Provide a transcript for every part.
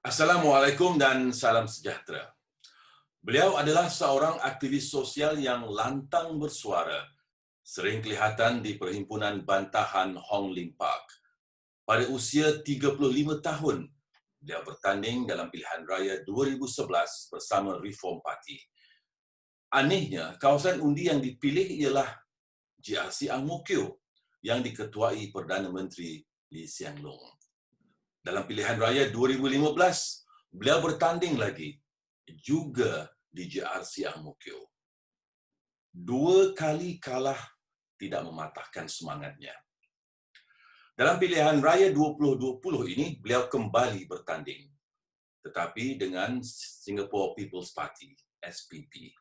Assalamualaikum dan salam sejahtera. Beliau adalah seorang aktivis sosial yang lantang bersuara, sering kelihatan di Perhimpunan Bantahan Hong Lim Park. Pada usia 35 tahun, beliau bertanding dalam pilihan raya 2011 bersama Reform Party. Anehnya, kawasan undi yang dipilih ialah GRC Ang Mo Kio yang diketuai Perdana Menteri Lee Hsien Loong. Dalam pilihan raya 2015, beliau bertanding lagi, juga di GRC Ang Mo Kio. 2 kali kalah tidak mematahkan semangatnya. Dalam pilihan raya 2020 ini, beliau kembali bertanding, tetapi dengan Singapore People's Party, SPP.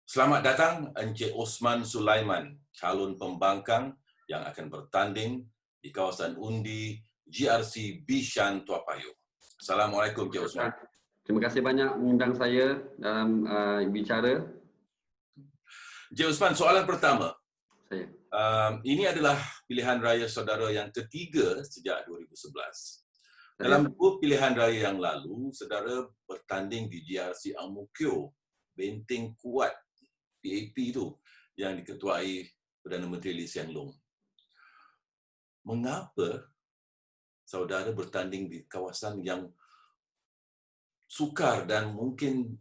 Selamat datang Encik Osman Sulaiman, calon pembangkang yang akan bertanding di kawasan undi GRC Bishan Toa Payoh. Assalamualaikum Encik Osman. Terima kasih banyak mengundang saya dalam bicara. Encik Osman, soalan pertama. Saya. Ini adalah pilihan raya saudara yang ketiga sejak 2011. Dalam 2 pilihan raya yang lalu, saudara bertanding di GRC Ang Mo Kio, benteng kuat PAP itu yang diketuai Perdana Menteri Lee Hsien Loong. Mengapa saudara bertanding di kawasan yang sukar dan mungkin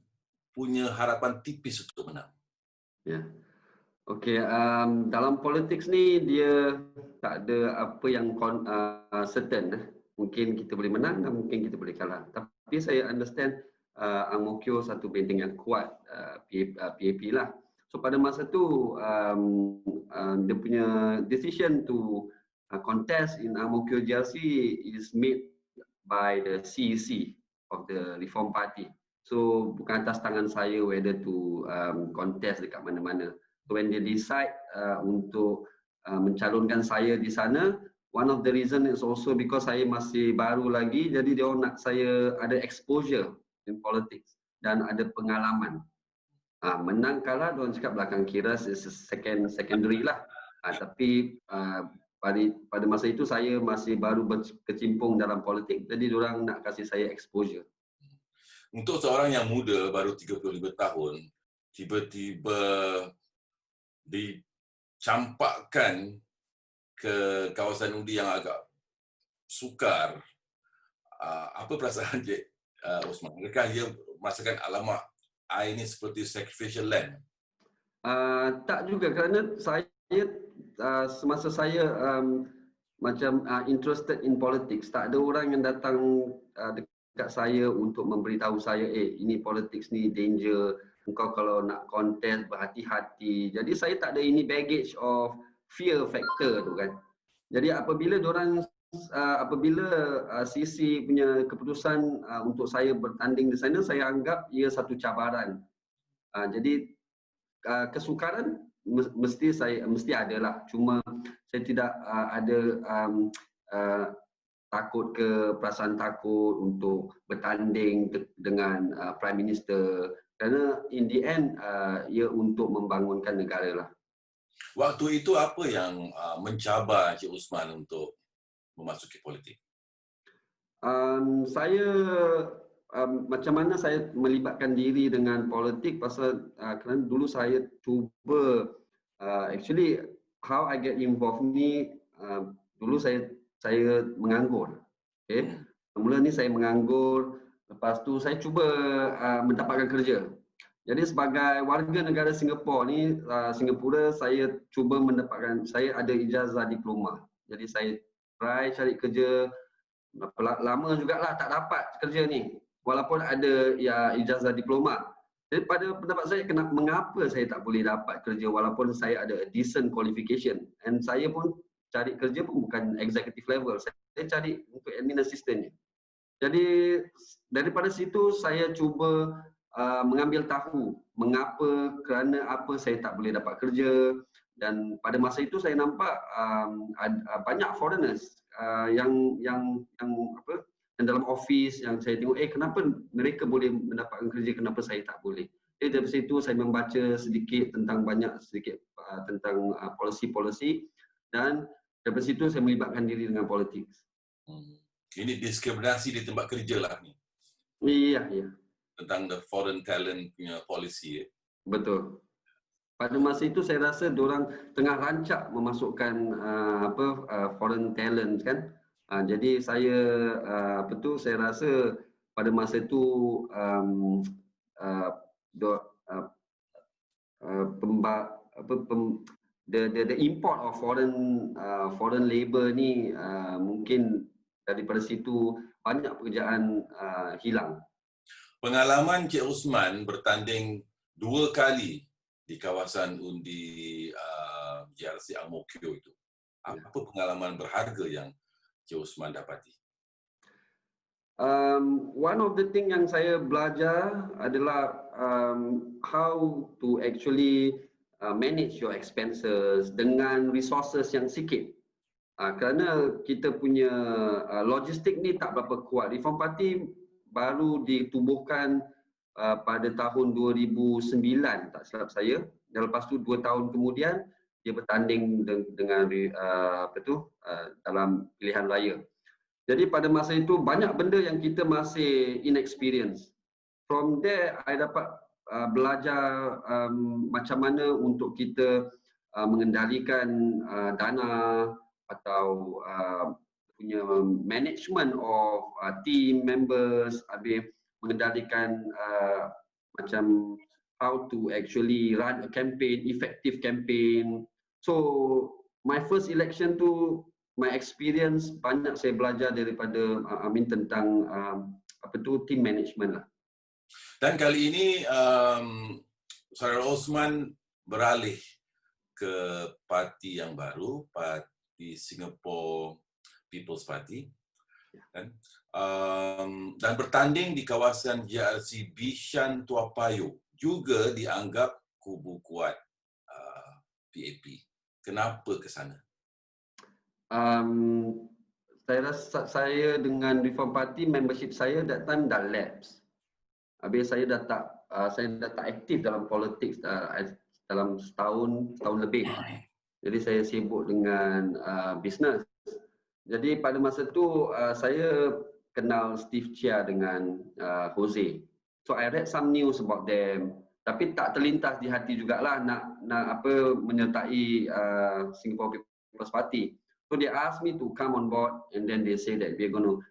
punya harapan tipis untuk menang? Ya. Okey, dalam politik ni dia tak ada apa yang certain. Mungkin kita boleh menang dan mungkin kita boleh kalah. Tapi saya understand Ang Mo Kio satu benteng yang kuat, PAP lah. So pada masa tu dia punya decision to contest in Ang Mo Kio GRC is made by the CEC of the Reform Party. So bukan atas tangan saya whether to contest dekat mana-mana. So when they decide untuk mencalonkan saya di sana, one of the reason is also because saya masih baru lagi, jadi dia nak saya ada exposure in politics dan ada pengalaman. Menang kalah diorang cakap belakang kira secondary lah. Tapi pada masa itu saya masih baru berkecimpung dalam politik, jadi diorang nak kasih saya exposure. Untuk seorang yang muda, baru 35 tahun, tiba-tiba dicampakkan ke kawasan undi yang agak sukar. Apa perasaan Encik Osman? Adakah ia merasakan alamak, ini seperti sacrificial lamb? Tak juga, kerana saya semasa saya macam interested in politics, tak ada orang yang datang dekat saya untuk memberitahu saya, ini politics ni danger, engkau kalau nak contest berhati-hati. Jadi saya tak ada ini baggage of fear factor tu kan. Jadi apabila CC punya keputusan untuk saya bertanding di sana, saya anggap ia satu cabaran. Jadi kesukaran mesti ada lah. Cuma saya tidak ada perasaan takut untuk bertanding dengan Prime Minister, kerana in the end ia untuk membangunkan negara lah. Waktu itu apa yang mencabar Encik Osman untuk memasuki politik? Saya macam mana saya melibatkan diri dengan politik, pasal kerana dulu saya cuba actually how I get involved ni, dulu saya menganggur. Okay. Mula ni saya menganggur, lepas tu saya cuba mendapatkan kerja. Jadi sebagai warga negara Singapura ni, Singapura, saya cuba mendapatkan, saya ada ijazah diploma. Jadi saya try cari kerja, lama jugalah tak dapat kerja ni, walaupun ada ijazah diploma. Jadi pada pendapat saya, mengapa saya tak boleh dapat kerja walaupun saya ada a decent qualification, and saya pun cari kerja pun bukan executive level, saya cari untuk admin assistant ni. Jadi daripada situ saya cuba mengambil tahu mengapa, kerana apa saya tak boleh dapat kerja. Dan pada masa itu saya nampak banyak foreigners yang dalam office, yang saya tengok kenapa mereka boleh mendapatkan kerja, kenapa saya tak boleh. Jadi dari situ saya membaca sedikit tentang tentang policy-policy, dan dari situ saya melibatkan diri dengan politik. Ini diskriminasi di tempat kerja lah ni. Iya, iya, Tentang the foreign talent punya policy. betul. Pada masa itu saya rasa diorang tengah rancak memasukkan foreign talent kan. Jadi saya saya rasa pada masa itu uh, do, uh, pemba, apa, pem, the import of foreign labor ni mungkin daripada situ banyak pekerjaan hilang. Pengalaman Cik Osman bertanding 2 kali di kawasan undi GRC Ang Mo Kio itu. Apa pengalaman berharga yang Cik Osman dapati? One of the thing yang saya belajar adalah how to actually manage your expenses dengan resources yang sikit. Kerana kita punya logistik ni tak berapa kuat. Reform Party baru ditubuhkan pada tahun 2009 tak silap saya. Dan lepas tu 2 tahun kemudian dia bertanding dengan dalam pilihan raya. Jadi pada masa itu banyak benda yang kita masih inexperience. From there, I dapat belajar macam mana untuk kita mengendalikan dana atau punya management of team members, habis mengendalikan macam how to actually run a campaign, effective campaign. So my first election tu, my experience banyak saya belajar daripada tentang team management lah. Dan kali ini Saudara Osman beralih ke parti yang baru, Parti Singapore People's Party, kan? Dan bertanding di kawasan GRC Bishan Tua Payoh, juga dianggap kubu kuat PAP. Kenapa ke sana? Saya rasa saya dengan Reform Party membership saya that time dah lapse. Habis saya dah tak aktif dalam politik dalam setahun lebih. Jadi saya sibuk dengan bisnes. Jadi pada masa tu saya kenal Steve Chia dengan Jose. So I read some news about them. Tapi tak terlintas di hati jugalah nak menyertai Singapore People's Party. So they asked me to come on board, and then they say that we're going to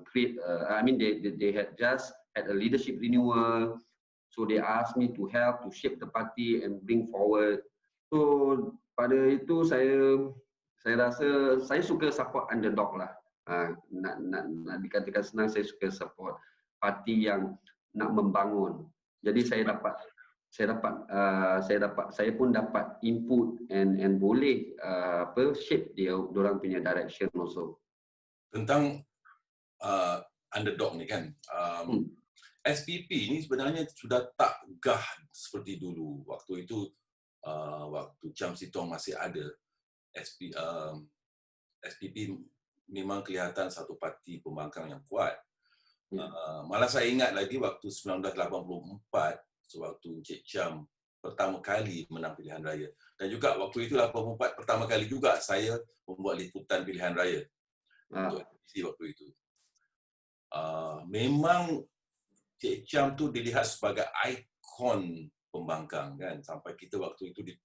create. They had just had a leadership renewal, so they asked me to help to shape the party and bring forward. So pada itu saya rasa saya suka support underdog lah. Nak dikatakan senang, saya suka support parti yang nak membangun. Jadi saya pun dapat input and boleh shape diorang punya direction also. Tentang underdog ni kan, SPP ni sebenarnya sudah tak gah seperti dulu. Waktu itu, waktu Cham Sitong masih ada, SPP memang kelihatan satu parti pembangkang yang kuat. Malah saya ingat lagi waktu 1984, sewaktu Encik Cham pertama kali menang pilihan raya. Dan juga waktu itu 84 pertama kali juga saya membuat liputan pilihan raya untuk SPC waktu itu. Memang Cik Cham tu dilihat sebagai ikon pembangkang kan, sampai kita waktu itu di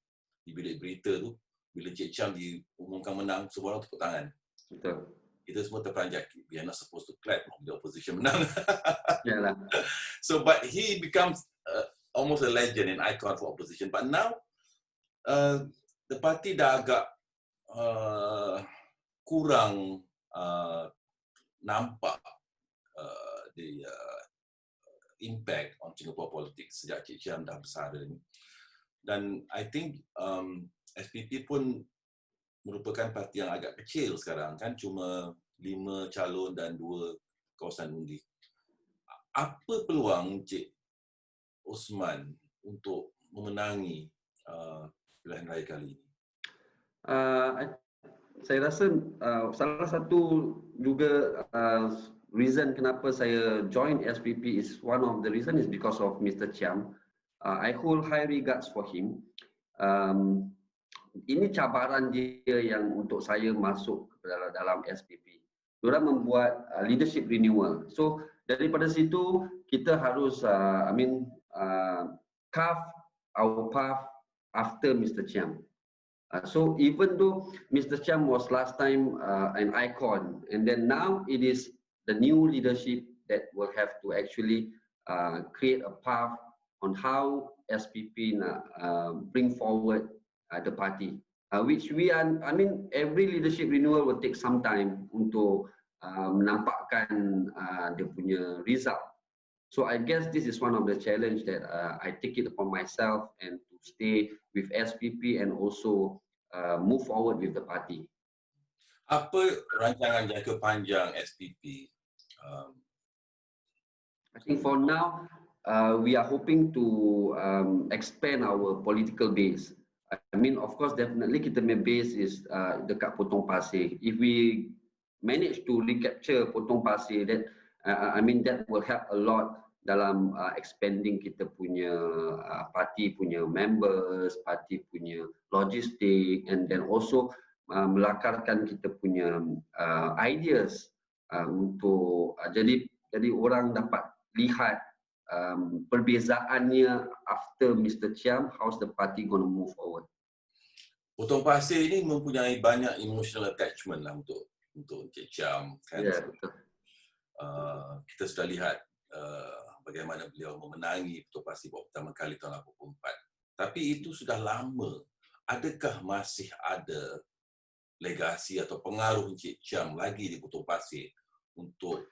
bilik berita tu bila Cik Cham diumumkan menang, semua orang tepuk tangan. Betul. Kita semua terperanjat. We are not supposed to clap when the opposition menang. Yalah. So but he becomes almost a legend and icon for opposition. But now the party dah agak kurang nampak the impact on Singapore politics sejak Cik Cham dah besar ni. Dan I think SPP pun merupakan parti yang agak kecil sekarang kan, cuma 5 calon dan 2 kawasan undi. Apa peluang Cik Osman untuk memenangi pilihan raya kali ini? Saya rasa salah satu juga reason kenapa saya join SPP is one of the reason is because of Mr. Chiam. I hold high regards for him. Ini cabaran dia yang untuk saya masuk dalam SPP. diorang membuat leadership renewal. So daripada situ kita harus carve our path after Mr. Chiam. So even though Mr. Chiam was last time an icon, and then now it is the new leadership that will have to actually create a path on how SPP bring forward the party, which we are. I mean, every leadership renewal will take some time untuk menampakkan dia punya result. So I guess this is one of the challenge that I take it upon myself and to stay with SPP and also move forward with the party. Apa rancangan jangka panjang SPP? I think for now, we are hoping to expand our political base. I mean, of course, definitely kita punya base is dekat Potong Pasir. If we manage to recapture Potong Pasir, that I mean that will help a lot dalam expanding kita punya parti punya members, parti punya logistik, and then also melakarkan kita punya ideas untuk jadi orang dapat lihat perbezaannya after Mr. Chiam, how's the party going to move forward. Potong Pasir ini mempunyai banyak emotional attachment lah untuk Encik Chiam, kan? Ya, betul. Kita sudah lihat bagaimana beliau memenangi Potong Pasir pertama kali tahun 84. Tapi itu sudah lama. Adakah masih ada legasi atau pengaruh Encik Chiam lagi di Potong Pasir untuk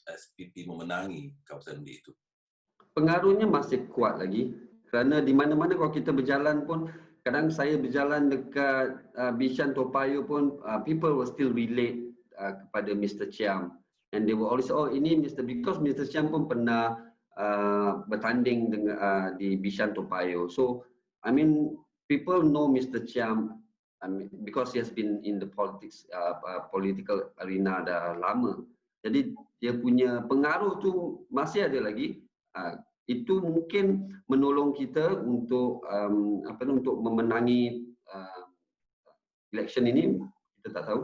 SPP memenangi kawasan undi itu? Pengaruhnya masih kuat lagi kerana di mana-mana kalau kita berjalan pun, kadang saya berjalan dekat Bishan Toa Payoh pun people will still relate kepada Mr. Chiam, and they will always say, oh ini because Mr. Chiam pun pernah bertanding dengan di Bishan Toa Payoh. So I mean people know Mr. Chiam, I mean, because he has been in the political arena dah lama. Jadi dia punya pengaruh tu masih ada lagi. Itu mungkin menolong kita untuk untuk memenangi election ini. Kita tak tahu.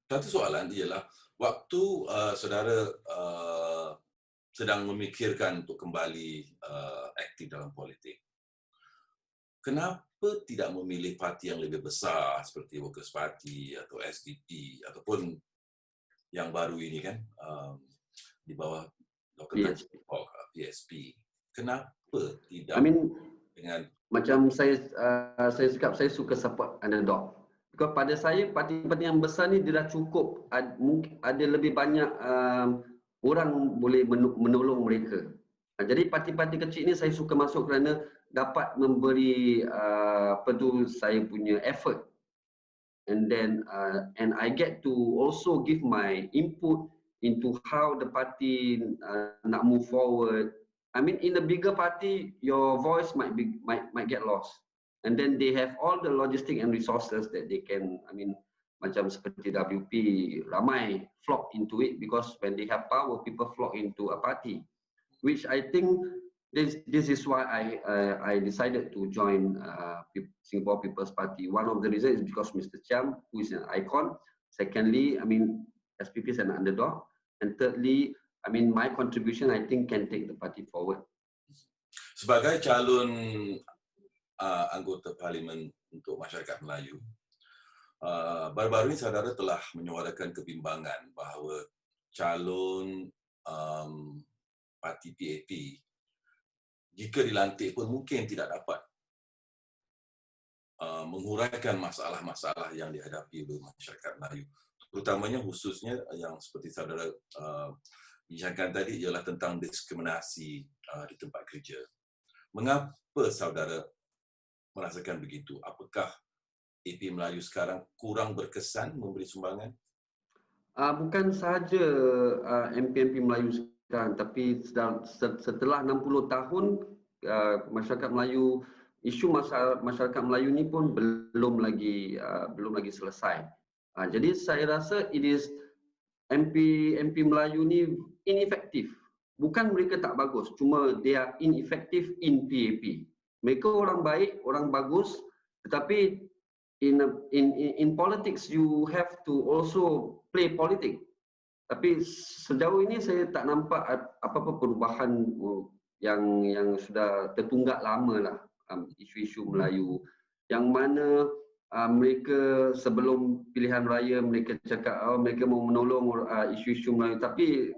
Satu soalan ialah waktu saudara sedang memikirkan untuk kembali aktif dalam politik, kenapa tidak memilih parti yang lebih besar seperti Workers' Party atau SDP ataupun yang baru ini kan di bawah Dr. PSP? Kenapa tidak? I mean, dengan macam saya cakap, saya suka support underdog. Because pada saya parti-parti yang besar ni dia dah cukup, ada lebih banyak orang boleh menolong mereka. Jadi parti-parti kecil ni saya suka masuk kerana dapat memberi saya punya effort, and then and I get to also give my input into how the party nak move forward. I mean, in a bigger party, your voice might get lost, and then they have all the logistic and resources that they can. I mean, macam seperti WP, ramai flock into it because when they have power, people flock into a party, which I think this is why I decided to join Singapore People's Party. One of the reasons is because Mr. Chiam, who is an icon. Secondly, I mean, SPP is an underdog. And thirdly, I mean, my contribution, I think, can take the party forward. Sebagai calon anggota Parlimen untuk masyarakat Melayu, baru-baru ini saudara telah menyuarakan kebimbangan bahawa calon parti PAP jika dilantik pun mungkin tidak dapat menghuraikan masalah-masalah yang dihadapi oleh masyarakat Melayu. Terutamanya khususnya yang seperti saudara bincangkan tadi ialah tentang diskriminasi di tempat kerja. Mengapa saudara merasakan begitu? Apakah AP Melayu sekarang kurang berkesan memberi sumbangan? Bukan sahaja MP-MP Melayu sekarang, tapi setelah 60 tahun masyarakat Melayu, isu masyarakat Melayu ni pun belum lagi selesai. Jadi saya rasa MP Melayu ni ineffektif. Bukan mereka tak bagus, cuma they are ineffective in PAP. Mereka orang baik, orang bagus, tetapi in politics you have to also play politik. Tapi sejauh ini saya tak nampak apa-apa perubahan yang sudah tertunggak lama lah, isu-isu Melayu yang mana mereka sebelum pilihan raya mereka cakap mereka mau menolong isu-isu Melayu, tapi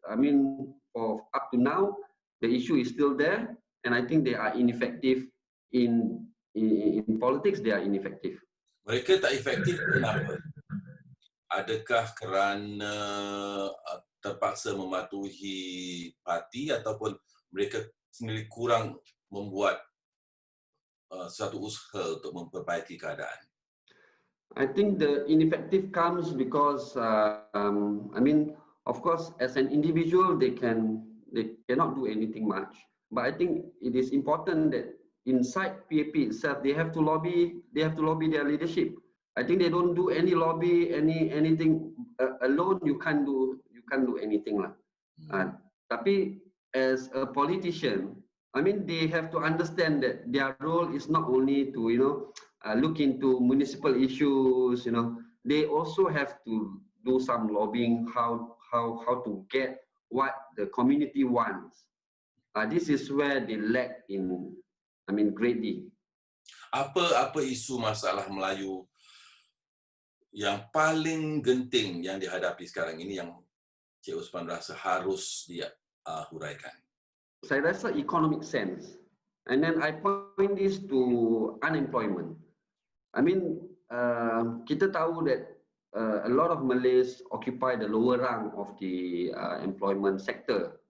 I mean for up to now the issue is still there and I think they are ineffective in politics. They are ineffective. Mereka tak efektif kenapa? Adakah kerana terpaksa mematuhi parti ataupun mereka sendiri kurang membuat suatu usaha untuk memperbaiki keadaan? I think the ineffective comes because I mean, of course, as an individual, they cannot do anything much. But I think it is important that inside PAP itself, they have to lobby their leadership. I think they don't do any lobby, anything alone. You can't do anything lah. Tapi as a politician, I mean, they have to understand that their role is not only to look into municipal issues. They also have to do some lobbying, how to get what the community wants. This is where they lack in, I mean, greatly. Apa isu masalah Melayu yang paling genting yang dihadapi sekarang ini yang Cik Osman rasa harus dia huraikan? Saya rasa economic sense. And then I point this to unemployment. I mean, kita tahu that a lot of Malays occupy the lower rung of the employment sector.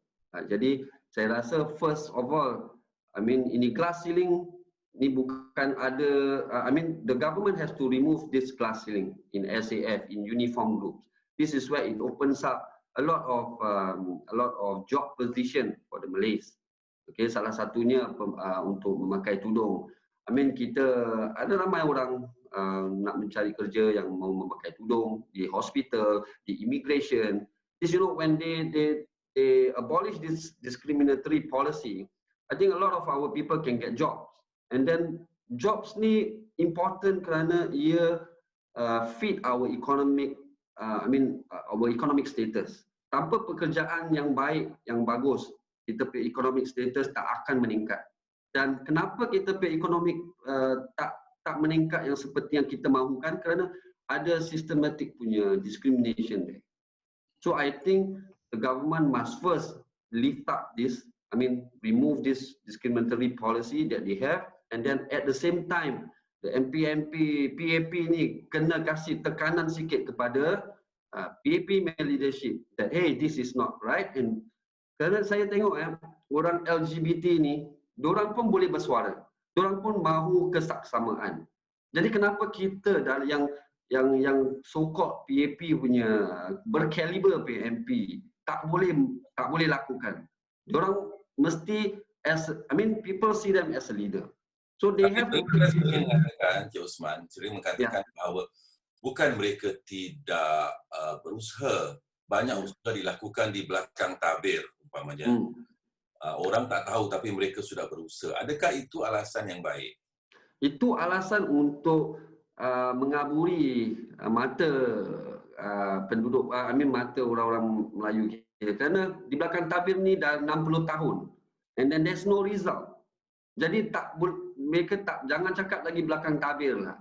Jadi saya rasa first of all, I mean, ini glass ceiling ni bukan ada, I mean, the government has to remove this glass ceiling in SAF, in uniform groups. This is where it opens up a lot of job position for the Malays. Okay, salah satunya untuk memakai tudung. I mean, kita ada ramai orang nak mencari kerja yang mau memakai tudung di hospital, di immigration. This, when they abolish this discriminatory policy, I think a lot of our people can get jobs. And then jobs ni important kerana ia feed our economic, our economic status. Tanpa pekerjaan yang baik, yang bagus, kita punya economic status tak akan meningkat. Dan kenapa kita punya economic tak meningkat yang seperti yang kita mahukan? Kerana ada systematic punya discrimination there. So I think the government must first lift up this, I mean, remove this discriminatory policy that they have, and then at the same time, the PAP ni kena kasih tekanan sikit kepada PAP leadership that hey, this is not right. And kerana saya tengok orang LGBT ni, diorang pun boleh bersuara, diorang pun mahu kesaksamaan. Jadi kenapa kita yang so-called PAP punya berkaliber PMP tak boleh lakukan? Diorang mesti people see them as a leader. So they have to mengatakan, Cik Osman sering mengatakan bahawa bukan mereka tidak berusaha, banyak usaha dilakukan di belakang tabir umpamanya. Orang tak tahu tapi mereka sudah berusaha. Adakah itu alasan yang baik? Itu alasan untuk mengaburi mata penduduk, mata orang-orang Melayu kita. Kerana di belakang tabir ni dah 60 tahun. And then there's no result. Jadi jangan cakap lagi belakang tabir lah.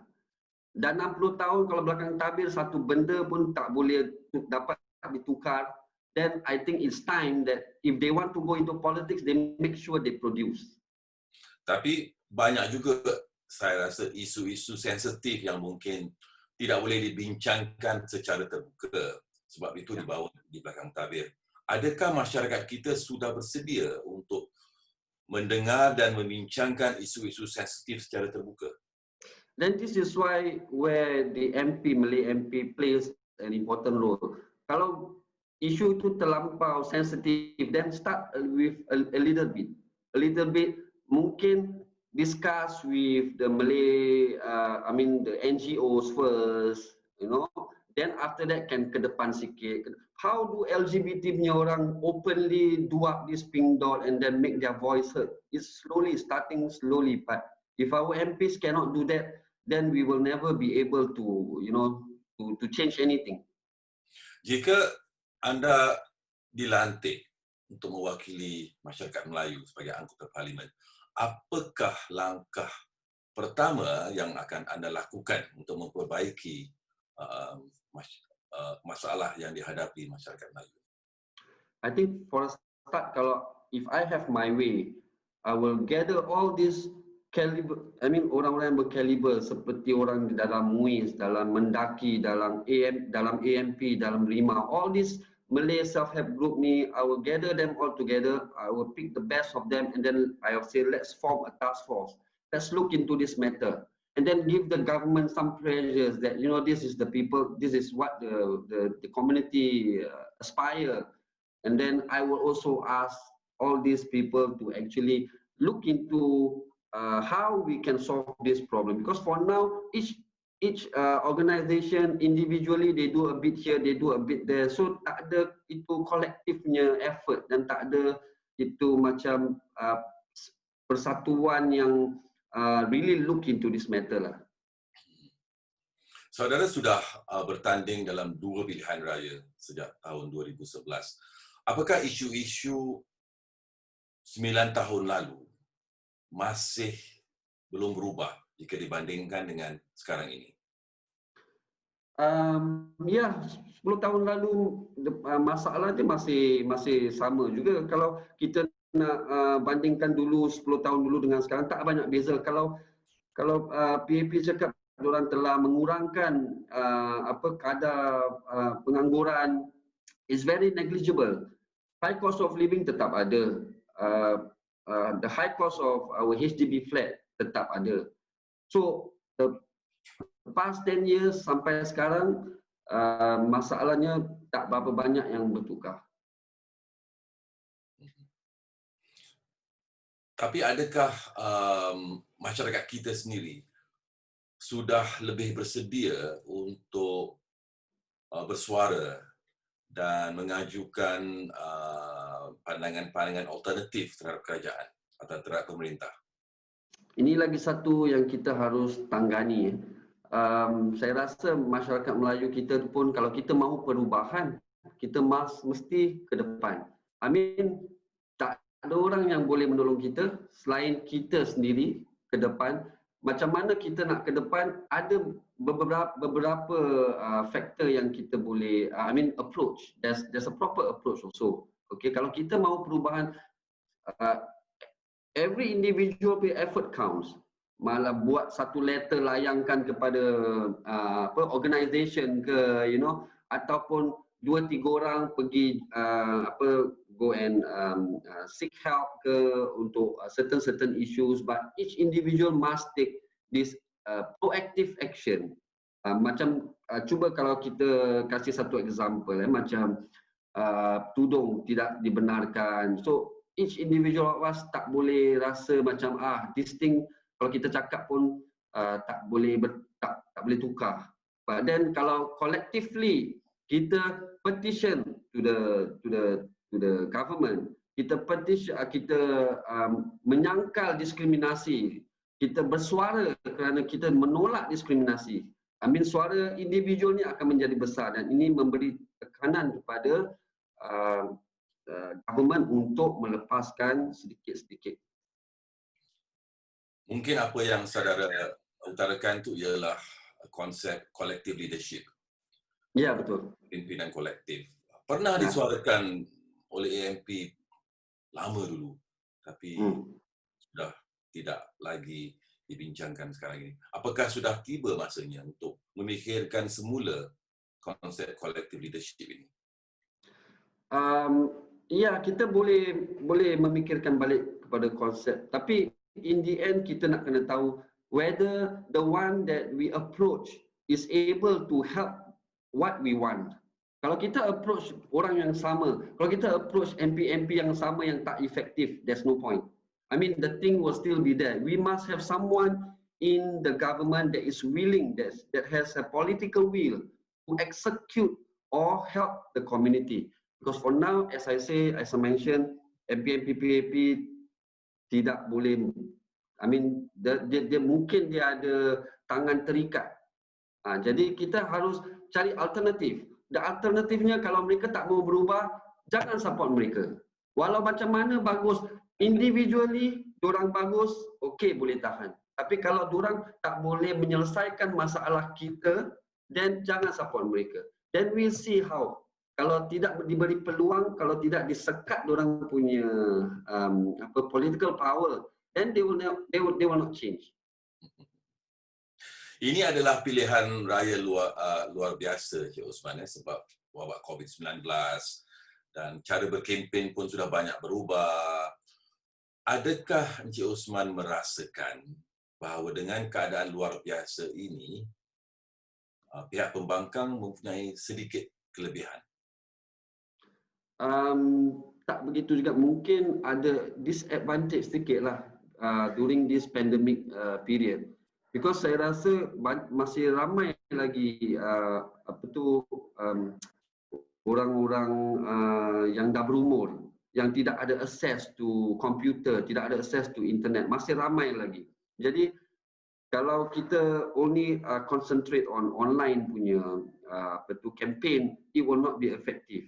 Dan 60 tahun kalau belakang tabir satu benda pun tak boleh dapat ditukar. Then I think it's time that if they want to go into politics, they make sure they produce. Tapi banyak juga saya rasa isu-isu sensitif yang mungkin tidak boleh dibincangkan secara terbuka. Sebab itu dibawa di belakang tabir. Adakah masyarakat kita sudah bersedia untuk mendengar dan membincangkan isu-isu sensitif secara terbuka? Then this is where the Malay MP plays an important role. Kalau isu itu terlampau sensitif, then start with a little bit. Mungkin discuss with the Malay, the NGOs first, Then after that can ke depan sikit. How do LGBT punya orang openly do up this pink dot and then make their voice heard? It's starting slowly. But if our MPs cannot do that, then we will never be able to, to change anything. Jika anda dilantik untuk mewakili masyarakat Melayu sebagai anggota parlimen, apakah langkah pertama yang akan anda lakukan untuk memperbaiki masalah yang dihadapi masyarakat Melayu? I think for a start, if I have my way, I will gather all these orang-orang yang berkaliber seperti orang di dalam MUIS, dalam Mendaki, dalam AMP, dalam RIMA, all these Malay self-help group ni, I will gather them all together, I will pick the best of them, and then I will say, let's form a task force. Let's look into this matter. And then give the government some pressures that, this is the people, this is what the community aspire. And then I will also ask all these people to actually look into how we can solve this problem. Because for now, each organization individually, they do a bit here, they do a bit there. So tak ada itu kolektifnya effort dan tak ada itu macam persatuan yang really look into this matter lah. Saudara sudah bertanding dalam 2 pilihan raya sejak tahun 2011. Apakah isu-isu 9 tahun lalu masih belum berubah jika dibandingkan dengan sekarang ini? Ya, 10 tahun lalu masalah dia masih sama juga. Kalau kita nak bandingkan dulu 10 tahun dulu dengan sekarang, tak banyak beza. Kalau PAP cakap diorang telah mengurangkan kadar pengangguran, is very negligible. High cost of living tetap ada. The high cost of our HDB flat tetap ada. So the past 10 years sampai sekarang masalahnya tak berapa banyak yang bertukar. Tapi adakah masyarakat kita sendiri sudah lebih bersedia untuk bersuara dan mengajukan pandangan-pandangan alternatif terhadap kerajaan atau terhadap pemerintah? Ini lagi satu yang kita harus tanggani. Saya rasa masyarakat Melayu kita pun, kalau kita mahu perubahan, kita mesti ke depan. Tak ada orang yang boleh menolong kita selain kita sendiri ke depan. Macam mana kita nak ke depan, ada beberapa faktor yang kita boleh approach. There's a proper approach also. Okay, kalau kita mahu perubahan, every individual effort counts. Malah buat satu letter layangkan kepada organisation ke, ataupun 2-3 orang pergi go and seek help ke untuk certain issues, but each individual must take this proactive action. Cuba kalau kita kasih satu example, macam tudung tidak dibenarkan. So each individual of us tak boleh rasa macam this thing kalau kita cakap pun tak boleh tukar. But then kalau collectively kita petition to the government, kita petition, kita menyangkal diskriminasi, kita bersuara kerana kita menolak diskriminasi. Suara individual ni akan menjadi besar dan ini memberi tekanan kepada government untuk melepaskan sedikit-sedikit. Mungkin apa yang saudara utarakan tu ialah konsep collective leadership. Ya, betul. Pimpinan kolektif. Pernah disuarakan oleh AMP lama dulu, tapi sudah tidak lagi dibincangkan sekarang ini. Apakah sudah tiba masanya untuk memikirkan semula konsep collective leadership ini? Ya, kita boleh memikirkan balik kepada konsep. Tapi in the end kita nak kena tahu whether the one that we approach is able to help what we want. Kalau kita approach orang yang sama, kalau kita approach MP yang sama yang tak efektif, there's no point. The thing will still be there. We must have someone in the government that is willing, that has a political will to execute or help the community. Because for now, as I mentioned, PAP tidak boleh. Dia mungkin dia ada tangan terikat. Jadi kita harus cari alternatif. Dan alternatifnya kalau mereka tak mau berubah, jangan support mereka. Walau macam mana bagus, individually diorang bagus, okey boleh tahan. Tapi kalau diorang tak boleh menyelesaikan masalah kita, then jangan support mereka. Then we'll see how. Kalau tidak diberi peluang, kalau tidak disekat diorang punya political power, then they will not change. Ini adalah pilihan raya luar biasa, Cik Osman, sebab wabak COVID-19 dan cara berkempen pun sudah banyak berubah. Adakah Encik Osman merasakan bahawa dengan keadaan luar biasa ini, pihak pembangkang mempunyai sedikit kelebihan? Tak begitu juga. Mungkin ada disadvantage sedikit lah during this pandemic period. Because saya rasa masih ramai lagi orang-orang yang dah berumur, yang tidak ada access to komputer, tidak ada access to internet, masih ramai lagi. Jadi kalau kita only concentrate on online punya campaign, it will not be effective.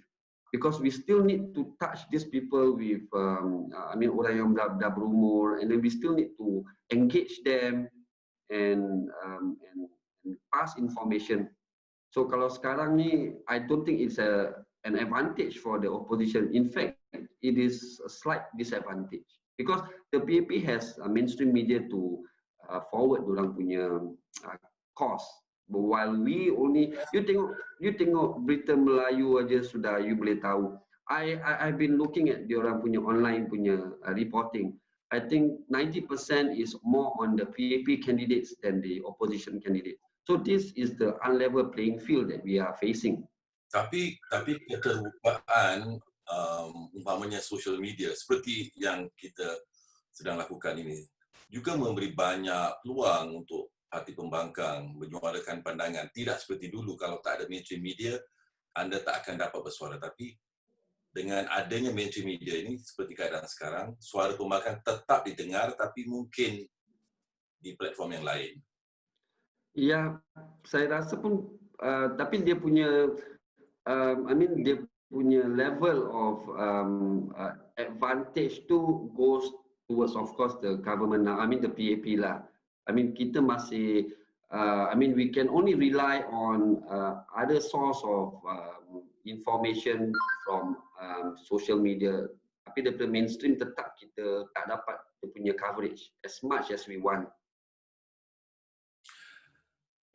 Because we still need to touch these people with, orang yang dah berumur, and then we still need to engage them and pass information. So kalau sekarang ni, I don't think it's an advantage for the opposition. In fact, it is a slight disadvantage because the PAP has a mainstream media to forward diorang punya cause. But while we only, you tengok berita Melayu aja sudah you boleh tahu. I've been looking at diorang punya online punya reporting. I think 90% is more on the PAP candidates than the opposition candidates. So this is the unlevel playing field that we are facing. Tapi keterbukaan umpamanya social media seperti yang kita sedang lakukan ini juga memberi banyak peluang untuk parti pembangkang menyuarakan pandangan. Tidak seperti dulu, kalau tak ada mainstream media, anda tak akan dapat bersuara. Tapi dengan adanya mainstream media ini, seperti keadaan sekarang, suara pembangkang tetap didengar tapi mungkin di platform yang lain. Ya, saya rasa pun, tapi dia punya, dia punya level of advantage tu goes towards, of course, the government now. The PAP lah. Kita masih, we can only rely on other source of information from social media. Tapi daripada mainstream tetap kita tak dapat dia punya coverage as much as we want.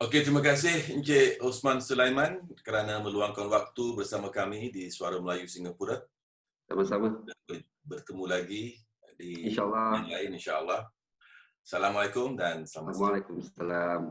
Okey, terima kasih Encik Osman Sulaiman kerana meluangkan waktu bersama kami di Suara Melayu Singapura. Sama-sama. Bertemu lagi di InsyaAllah. yang lain, insya-Allah. Assalamualaikum dan selamat siang. Waalaikumsalam.